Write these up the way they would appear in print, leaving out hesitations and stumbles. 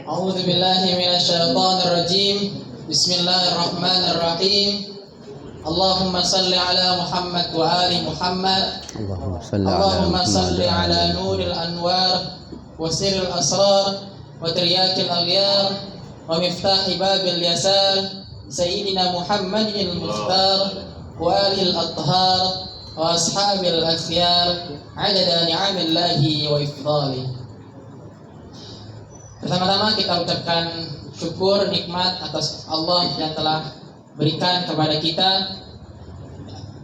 أعوذ بالله من الشيطان الرجيم. بسم الله الرحمن الرحيم. اللهم صل على محمد وآل محمد. اللهم صل على نور الأنوار وسر الأسرار وترياك الأغيار ومفتاح باب اليسار سيدنا محمد المختار وآله الأطهار وأصحاب الأخيار عدد نعم الله وإفضاله. Pertama-tama kita ucapkan syukur nikmat atas Allah yang telah berikan kepada kita,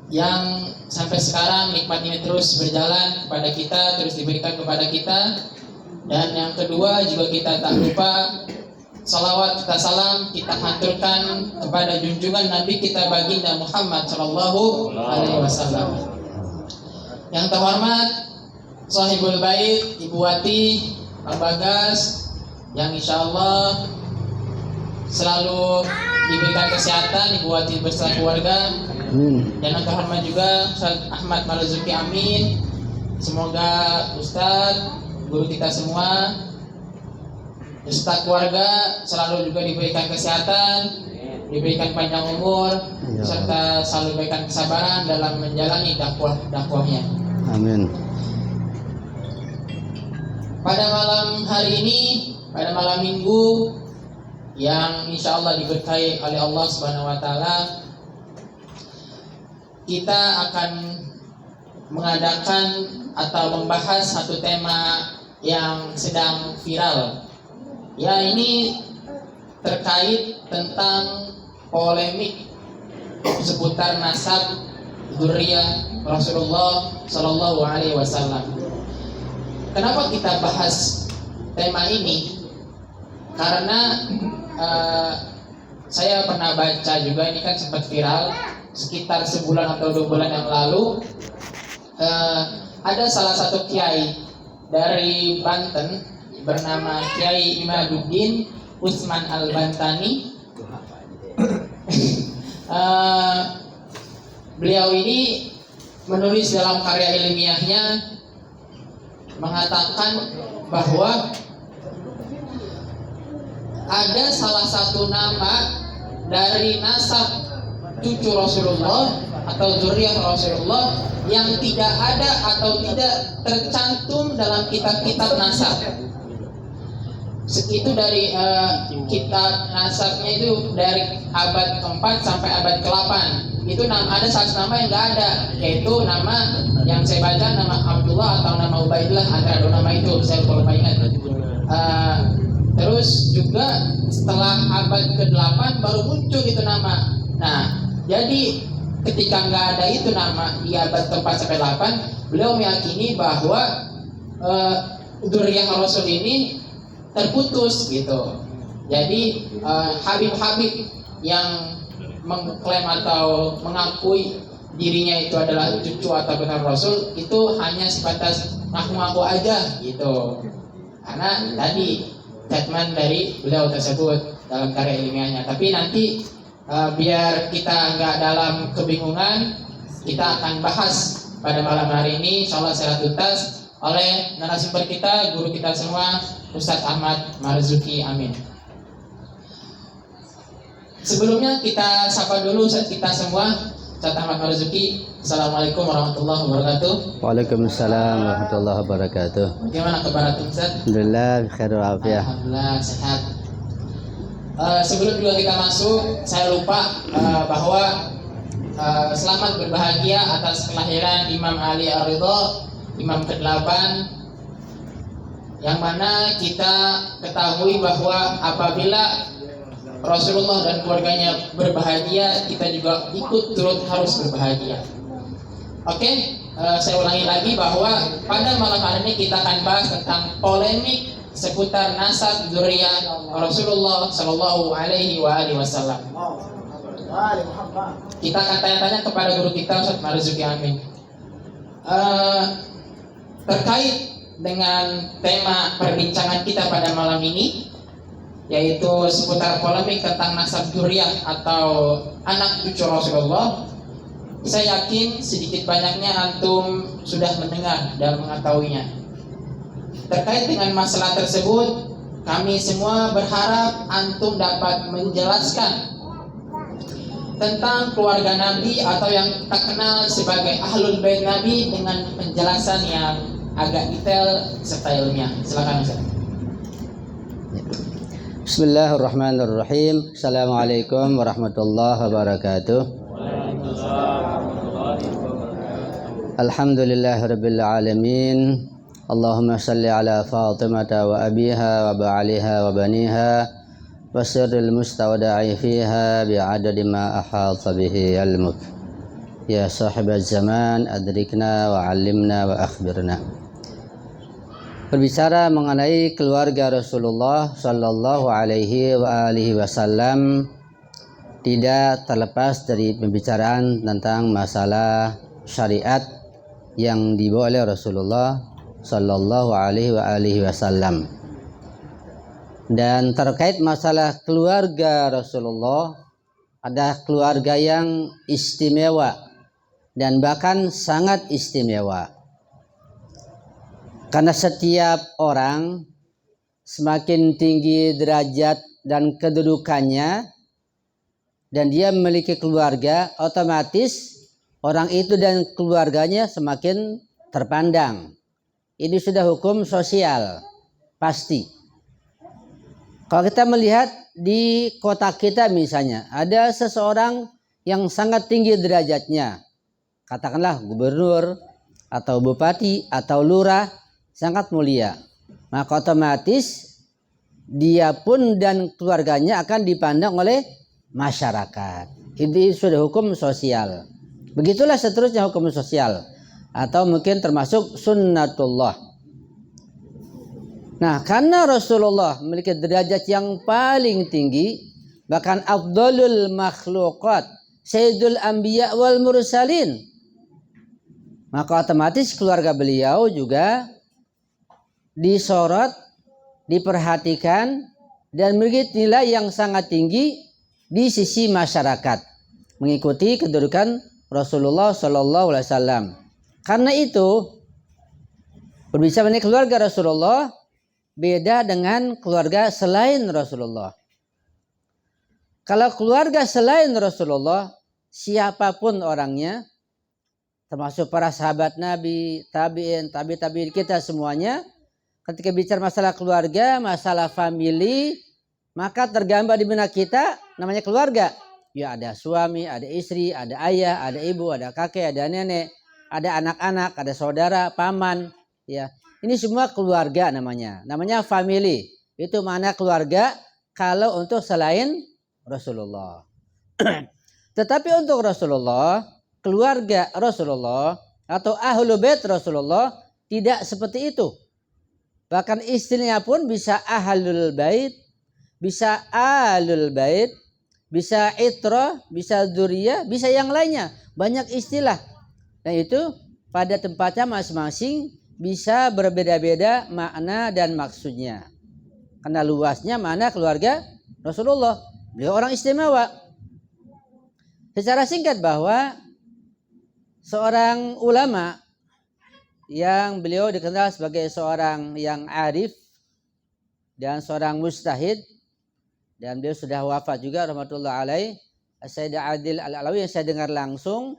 yang sampai sekarang nikmat ini terus berjalan kepada kita, terus diberikan kepada kita. Dan yang kedua juga kita tak lupa salawat kita salam kita haturkan kepada junjungan Nabi kita baginda Muhammad Sallallahu Alaihi Wasallam. Yang terhormat Sahibul Bait, Ibu Wati, Pak Bagas, yang insya Allah selalu diberikan kesehatan, Ibu Wati beserta keluarga. Dan yang terhormat juga Ustaz Ahmad Marzuki Amin. Semoga Ustaz, guru kita semua beserta keluarga selalu juga diberikan kesehatan, diberikan panjang umur, serta selalu diberikan kesabaran dalam menjalani dakwahnya. Amin. Pada malam hari ini, pada malam Minggu yang insya Allah diberkahi oleh Allah Subhanahu Wa Taala, kita akan mengadakan atau membahas satu tema yang sedang viral. Ya, ini terkait tentang polemik seputar nasab dzurriyyah Rasulullah Sallallahu Alaihi Wasallam. Kenapa kita bahas tema ini? Karena saya pernah baca juga, ini kan sempat viral sekitar sebulan atau 2 bulan yang lalu. Ada salah satu kiai dari Banten bernama Kiai Imaduddin Utsman Al-Bantani. Beliau ini menulis dalam karya ilmiahnya mengatakan bahwa ada salah satu nama dari nasab cucu Rasulullah atau dzurriyyah Rasulullah yang tidak ada atau tidak tercantum dalam kitab-kitab nasab. Itu dari kitab nasabnya itu dari abad ke-4 sampai abad ke-8. Itu ada satu nama yang nggak ada, yaitu nama yang saya baca nama Abdullah atau nama Ubaidillah, antara 2 nama itu saya lupa ingat. Terus juga setelah abad ke-8 baru muncul itu nama. Nah, jadi ketika nggak ada itu nama di abad ke-4 sampai 8, beliau meyakini bahwa dzurriyyah Rasul ini terputus gitu. Jadi Habib-habib yang mengklaim atau mengakui dirinya itu adalah cucu atau benar Rasul itu hanya sebatas ngaku-ngaku aja gitu. Karena tadi statement dari beliau tersebut dalam karya ilmiahnya. Tapi nanti biar kita nggak dalam kebingungan, kita akan bahas pada malam hari ini insyaallah secara tuntas oleh narasumber kita, guru kita semua, Ustadz Ahmad Marzuki Amin. Sebelumnya kita sapa dulu Ustadz kita semua, Ustadz Ahmad Marzuki. Assalamualaikum warahmatullahi wabarakatuh. Waalaikumsalam warahmatullahi wabarakatuh. Bagaimana kabar Ustadz? Alhamdulillah khair walafiat. Alhamdulillah sehat. Sebelum juga kita masuk, saya lupa bahwa selamat berbahagia atas kelahiran Imam Ali Ar-Ridha, Imam ke-8, yang mana kita ketahui bahwa apabila Rasulullah dan keluarganya berbahagia, kita juga ikut turut harus berbahagia. Oke, saya ulangi lagi bahwa pada malam hari ini kita akan bahas tentang polemik seputar nasab dzurriyyah Rasulullah Sallallahu Alaihi Wasallam. Kita akan tanya-tanya kepada guru kita Ustadz Marzuki Amin terkait dengan tema perbincangan kita pada malam ini, yaitu seputar polemik tentang nasab dzurriyyah atau anak cucu Rasulullah. Saya yakin sedikit banyaknya antum sudah mendengar dan mengetahuinya. Terkait dengan masalah tersebut, kami semua berharap antum dapat menjelaskan tentang keluarga Nabi atau yang kita kenal sebagai Ahlul Bait Nabi dengan penjelasan yang agak detail serta ilmiah. Silakan Ustaz. Bismillahirrahmanirrahim. Assalamualaikum warahmatullahi wabarakatuh. Alhamdulillahirabbil alamin. Allahumma salli ala Fatimah wa abiha wa ba'aliha wa baniha wa sirril mustawda'i fiha bi'adadi ma ahata bihi ilmuk. Ya sahibaz zaman adrikna wa 'allimna wa akhbirna. Berbicara mengenai keluarga Rasulullah sallallahu alaihi wa alihi wasallam tidak terlepas dari pembicaraan tentang masalah syariat yang dibawa oleh Rasulullah sallallahu alaihi wa alihi wasallam. Dan terkait masalah keluarga Rasulullah, ada keluarga yang istimewa dan bahkan sangat istimewa. Karena setiap orang semakin tinggi derajat dan kedudukannya dan dia memiliki keluarga, otomatis orang itu dan keluarganya semakin terpandang. Ini sudah hukum sosial, pasti. Kalau kita melihat di kota kita misalnya, ada seseorang yang sangat tinggi derajatnya, katakanlah gubernur atau bupati atau lurah, sangat mulia, maka otomatis dia pun dan keluarganya akan dipandang oleh masyarakat. Ini sudah hukum sosial. Begitulah seterusnya hukum sosial, atau mungkin termasuk sunnatullah. Nah, karena Rasulullah memiliki derajat yang paling tinggi, bahkan afdalul makhluqat, sayyidul anbiya wal mursalin, maka otomatis keluarga beliau juga disorot, diperhatikan, dan memiliki nilai yang sangat tinggi di sisi masyarakat, mengikuti kedudukan Rasulullah Sallallahu Alaihi Wasallam. Karena itu, berbicara mengenai keluarga Rasulullah beda dengan keluarga selain Rasulullah. Kalau keluarga selain Rasulullah, siapapun orangnya, termasuk para sahabat Nabi, tabi'in, tabi'-tabi'in, kita semuanya, ketika bicara masalah keluarga, masalah family, maka tergambar di benak kita namanya keluarga. Ya, ada suami, ada istri, ada ayah, ada ibu, ada kakek, ada nenek, ada anak-anak, ada saudara, paman, ya. Ini semua keluarga namanya family. Itu mana keluarga kalau untuk selain Rasulullah. Tetapi untuk Rasulullah, keluarga Rasulullah atau ahlul bait Rasulullah tidak seperti itu. Bahkan istrinya pun bisa ahlul bait, bisa alul bait, bisa itrah, bisa dzurriyyah, bisa yang lainnya. Banyak istilah. Dan itu pada tempatnya masing-masing bisa berbeda-beda makna dan maksudnya. Karena luasnya makna keluarga Rasulullah. Beliau orang istimewa. Secara singkat bahwa seorang ulama yang beliau dikenal sebagai seorang yang arif dan seorang mujtahid, dan beliau sudah wafat juga rahmatullah alaih, Sayyid Adil Al-Alawi, yang saya dengar langsung,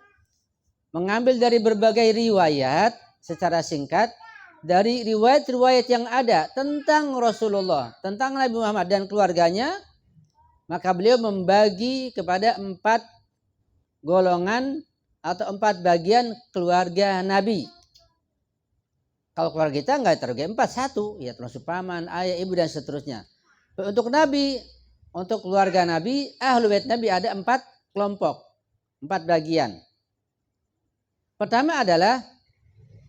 mengambil dari berbagai riwayat secara singkat dari riwayat-riwayat yang ada tentang Rasulullah, tentang Nabi Muhammad dan keluarganya, maka beliau membagi kepada 4 golongan atau 4 bagian keluarga Nabi. Kalau keluarga kita enggak terbagi 4, 1, ya termasuk paman, ayah, ibu dan seterusnya. Untuk Nabi, untuk keluarga Nabi, ahlul bait Nabi ada 4 kelompok, 4 bagian. Pertama adalah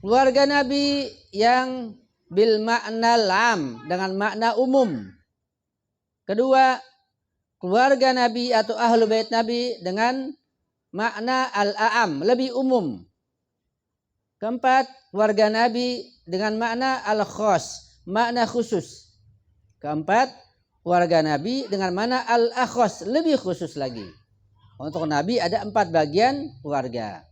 keluarga Nabi yang bil makna lam, dengan makna umum. Kedua, keluarga Nabi atau ahlul bait Nabi dengan makna al-a'am, lebih umum. Keempat, keluarga Nabi dengan makna al-khas, makna khusus. Keempat, keluarga Nabi dengan makna al-akhas, lebih khusus lagi. Untuk Nabi ada 4 bagian keluarga.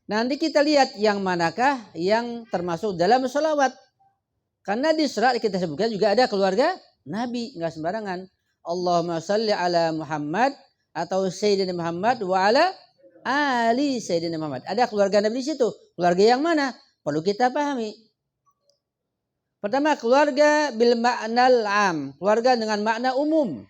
Nanti kita lihat yang manakah yang termasuk dalam sholawat. Karena di surat kita sebutkan juga ada keluarga Nabi, nggak sembarangan. Allahumma salli ala Muhammad atau Sayyidina Muhammad wa ala ali Sayyidina Muhammad. Ada keluarga Nabi di situ. Keluarga yang mana? Perlu kita pahami. Pertama, keluarga bil ma'nal am, keluarga dengan makna umum.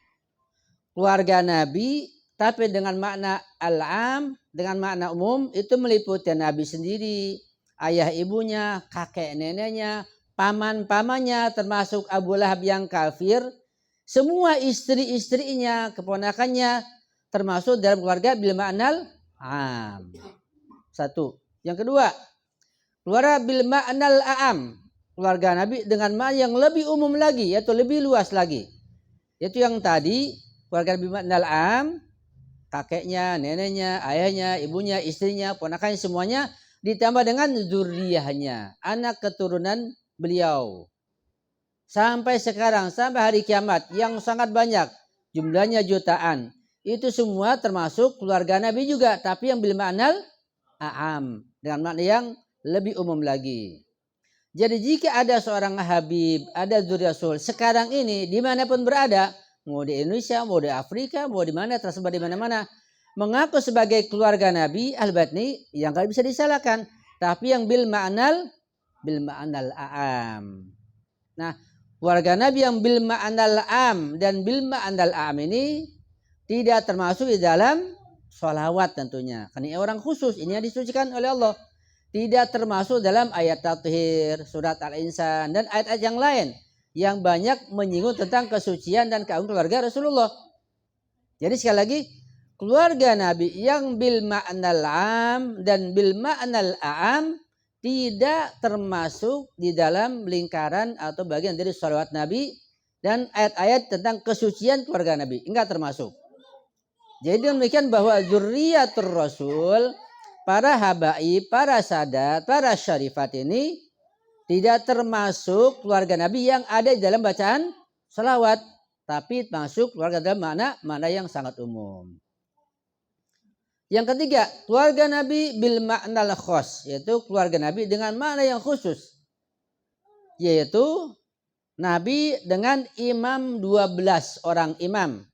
Keluarga Nabi tapi dengan makna al-am, dengan makna umum itu meliputi Nabi sendiri, ayah ibunya, kakek neneknya, paman-pamannya termasuk Abu Lahab yang kafir, semua istri-istrinya, keponakannya termasuk dalam keluarga bil ma'nal am. Satu. Yang kedua, keluarga bil ma'nal a'am, keluarga Nabi dengan makna yang lebih umum lagi, yaitu lebih luas lagi. Yaitu yang tadi, keluarga bil ma'nal am, kakeknya, neneknya, ayahnya, ibunya, istrinya, ponakannya semuanya, ditambah dengan zuriyahnya, anak keturunan beliau. Sampai sekarang, sampai hari kiamat yang sangat banyak, jumlahnya jutaan. Itu semua termasuk keluarga Nabi juga, tapi yang bil ma'nal a'am, dengan makna yang lebih umum lagi. Jadi jika ada seorang Habib, ada zuriat Rasul, sekarang ini dimanapun berada, mau di Indonesia, mau di Afrika, mau di mana, tersebar di mana-mana, mengaku sebagai keluarga Nabi, al-bait ini yang gak bisa disalahkan. Tapi yang bil ma'nal a'am. Nah, keluarga Nabi yang bil ma'nal a'am dan bil ma'nal a'am ini tidak termasuk di dalam sholawat tentunya. Karena ini orang khusus, ini yang disucikan oleh Allah. Tidak termasuk dalam ayat tathhir, surat Al-Insan, dan ayat-ayat yang lain yang banyak menyinggung tentang kesucian dan keagungan keluarga Rasulullah. Jadi sekali lagi, keluarga Nabi yang bil ma'nal am dan bil ma'nal a'am tidak termasuk di dalam lingkaran atau bagian dari sholawat Nabi dan ayat-ayat tentang kesucian keluarga Nabi. Enggak termasuk. Jadi demikian bahwa zurriyatur Rasul, para habaib, para sadat, para syarifat ini tidak termasuk keluarga Nabi yang ada di dalam bacaan salawat, tapi masuk keluarga dalam makna yang sangat umum. Yang ketiga, keluarga Nabi bil ma'nal khos, yaitu keluarga Nabi dengan makna yang khusus, yaitu Nabi dengan imam 12 orang imam.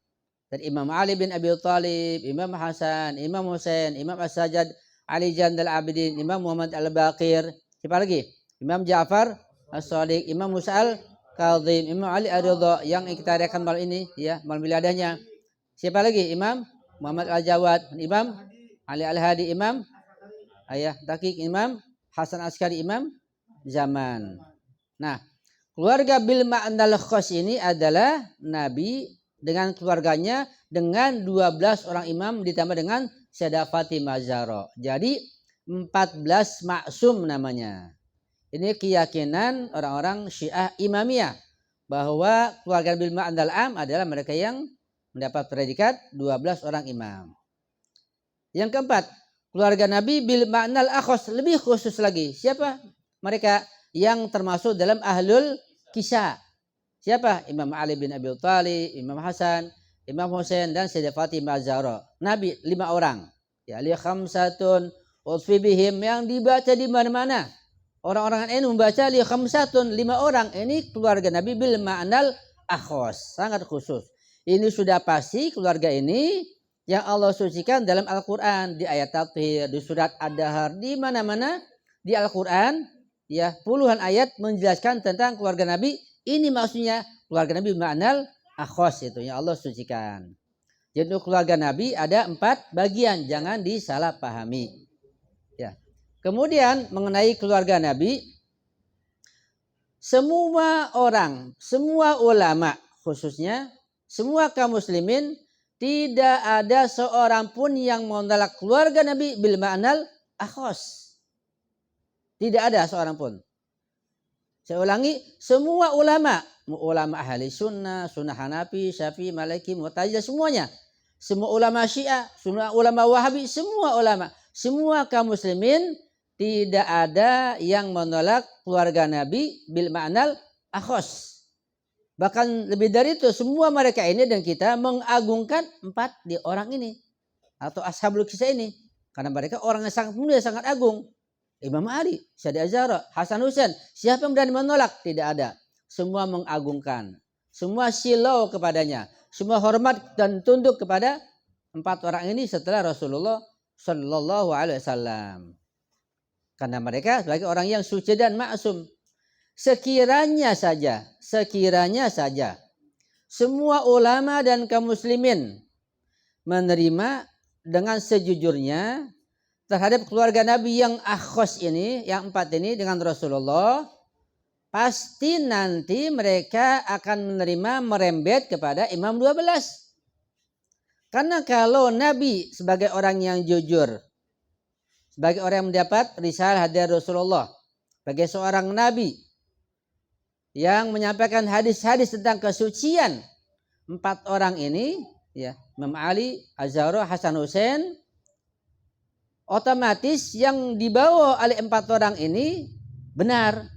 Dan Imam Ali bin Abi Thalib, Imam Hasan, Imam Husain, Imam As-Sajjad, Ali Jandal Abidin, Imam Muhammad Al-Baqir, siapa lagi? Imam Ja'far As-Shadiq, Imam Musa Al-Kadhim, Imam Ali Ar-Ridha yang kita adakan malam ini, ya, malam wiladahnya. Siapa lagi? Imam Muhammad Al-Jawad, Imam Ali Al-Hadi, Imam Daqiq, Imam Hasan Askari, Imam Zaman. Nah, keluarga bil ma'nal khos ini adalah Nabi dengan keluarganya dengan 12 orang imam ditambah dengan Sayyidah Fatimah Zahra. Jadi 14 maksum namanya. Ini keyakinan orang-orang Syiah Imamiyah bahwa keluarga bil ma'nal am adalah mereka yang mendapat predikat 12 orang imam. Yang keempat, keluarga Nabi bil ma'nal akhos, lebih khusus lagi. Siapa mereka? Yang termasuk dalam ahlul kisah. Siapa? Imam Ali bin Abi Thalib, Imam Hasan, Imam Husain, dan Sayyidah Fatimah Zahra. Nabi 5 orang. Ya, li khamsatun utfi bihim, yang dibaca di mana-mana. Orang-orang ini membaca li khamsatun, 5 orang. Ini keluarga Nabi bil ma'nal akhos, sangat khusus. Ini sudah pasti keluarga ini yang Allah sucikan dalam Al-Quran, di ayat tathhir, di surat Ad-Dahr, di mana-mana di Al-Quran, ya, puluhan ayat menjelaskan tentang keluarga Nabi. Ini maksudnya keluarga Nabi ma'nal akhos, itu yang Allah sucikan. Jadi keluarga Nabi ada 4 bagian, jangan disalahpahami. Ya. Kemudian mengenai keluarga Nabi, semua orang, semua ulama khususnya, semua kaum muslimin, tidak ada seorang pun yang menolak keluarga Nabi bil ma'nal akhos. Tidak ada seorang pun. Saya ulangi, semua ulama ahli sunnah, sunnah Hanafi, Syafi'i, Maliki, Mu'tazilah, semuanya. Semua ulama Syiah, semua ulama Wahabi, semua ulama, semua kaum muslimin tidak ada yang menolak keluarga Nabi bil ma'nal akhos. Bahkan lebih dari itu, semua mereka ini dan kita mengagungkan 4 di orang ini atau ashabul kisah ini, karena mereka orang yang sangat mulia, sangat agung. Imam Ali, Sayyidah Zahra, Hasan Husain, siapa yang berani menolak? Tidak ada. Semua mengagungkan. semua silau kepadanya, semua hormat dan tunduk kepada 4 orang ini setelah Rasulullah Shallallahu Alaihi Wasallam. Karena mereka sebagai orang yang suci dan maksum. Sekiranya saja semua ulama dan kaum muslimin menerima dengan sejujurnya terhadap keluarga Nabi yang akhos ini, yang 4 ini dengan Rasulullah, pasti nanti mereka akan menerima merembet kepada Imam 12. Karena kalau Nabi sebagai orang yang jujur, sebagai orang yang mendapat risalah dari Rasulullah, sebagai seorang Nabi yang menyampaikan hadis-hadis tentang kesucian 4 orang ini, ya, Imam Ali, Az-Zahra, Hasan Hussein, otomatis yang dibawa oleh 4 orang ini benar,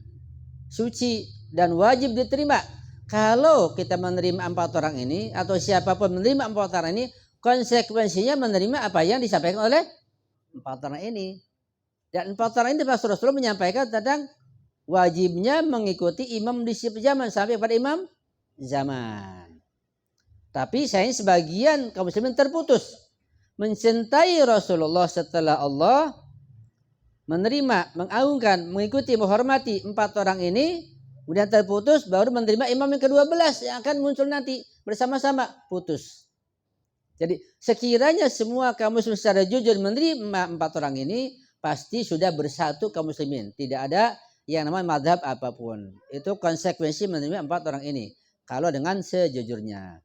suci, dan wajib diterima. Kalau kita menerima 4 orang ini, atau siapapun menerima 4 orang ini, konsekuensinya menerima apa yang disampaikan oleh 4 orang ini. Dan 4 orang ini Rasulullah menyampaikan tentang wajibnya mengikuti imam di setiap zaman sampai pada imam zaman. Tapi sayang sebagian kaum muslimin terputus mencintai Rasulullah setelah Allah menerima, mengagungkan, mengikuti, menghormati 4 orang ini, kemudian terputus baru menerima imam yang ke-12 yang akan muncul nanti bersama-sama, putus. Jadi sekiranya semua kaum muslimin secara jujur menerima 4 orang ini, pasti sudah bersatu kaum muslimin. Tidak ada yang namanya madhab apapun. Itu konsekuensi menerima 4 orang ini. Kalau dengan sejujurnya.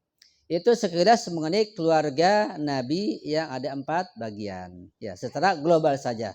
Itu sekilas mengenai keluarga Nabi yang ada 4 bagian. Ya, secara global saja.